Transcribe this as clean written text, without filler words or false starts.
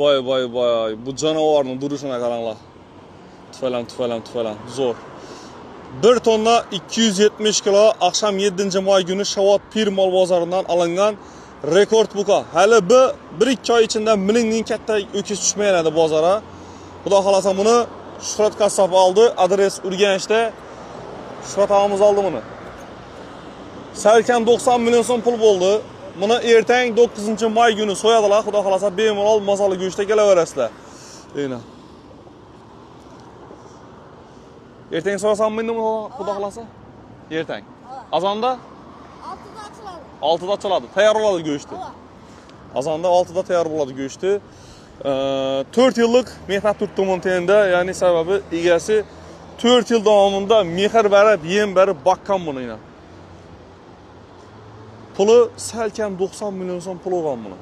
Boy. Bu canavarning duruşuna qaranglar. Tüfalan. Zo'r. 1 tonna 270 kilo akşam 7 may günü Shavot Pir mol bozoridan alingan rekord buqa. Hali bu 1-2 oy ichida millingning katta o'kiz tushmayadi bozora. Xudo xolasa buni Shuhrat Qassob oldi. Adres Urganchda. Shuhrat og'amiz oldi buni. Salkam 90 million so'm pul bo'ldi. Buni ertang 9 may günü so'yadilar. Xudo xolasa bemalol mazali go'shtga kelaverasizlar. Deyna. Ertang so'rasammi endi xudo xolasa? Ertang. Azonda 6'da açıladi. 6'da açıladi. Tayyor bo'ladi go'shti. Azonda 6'da tayyor bo'ladi go'shti. 4 yillik mehnat turtdim tenda, ya'ni sababi egasi 4 yil davomida mehr berib, yem berib bakkan buni. Puli salkam 90 million so'm pul olgan buni.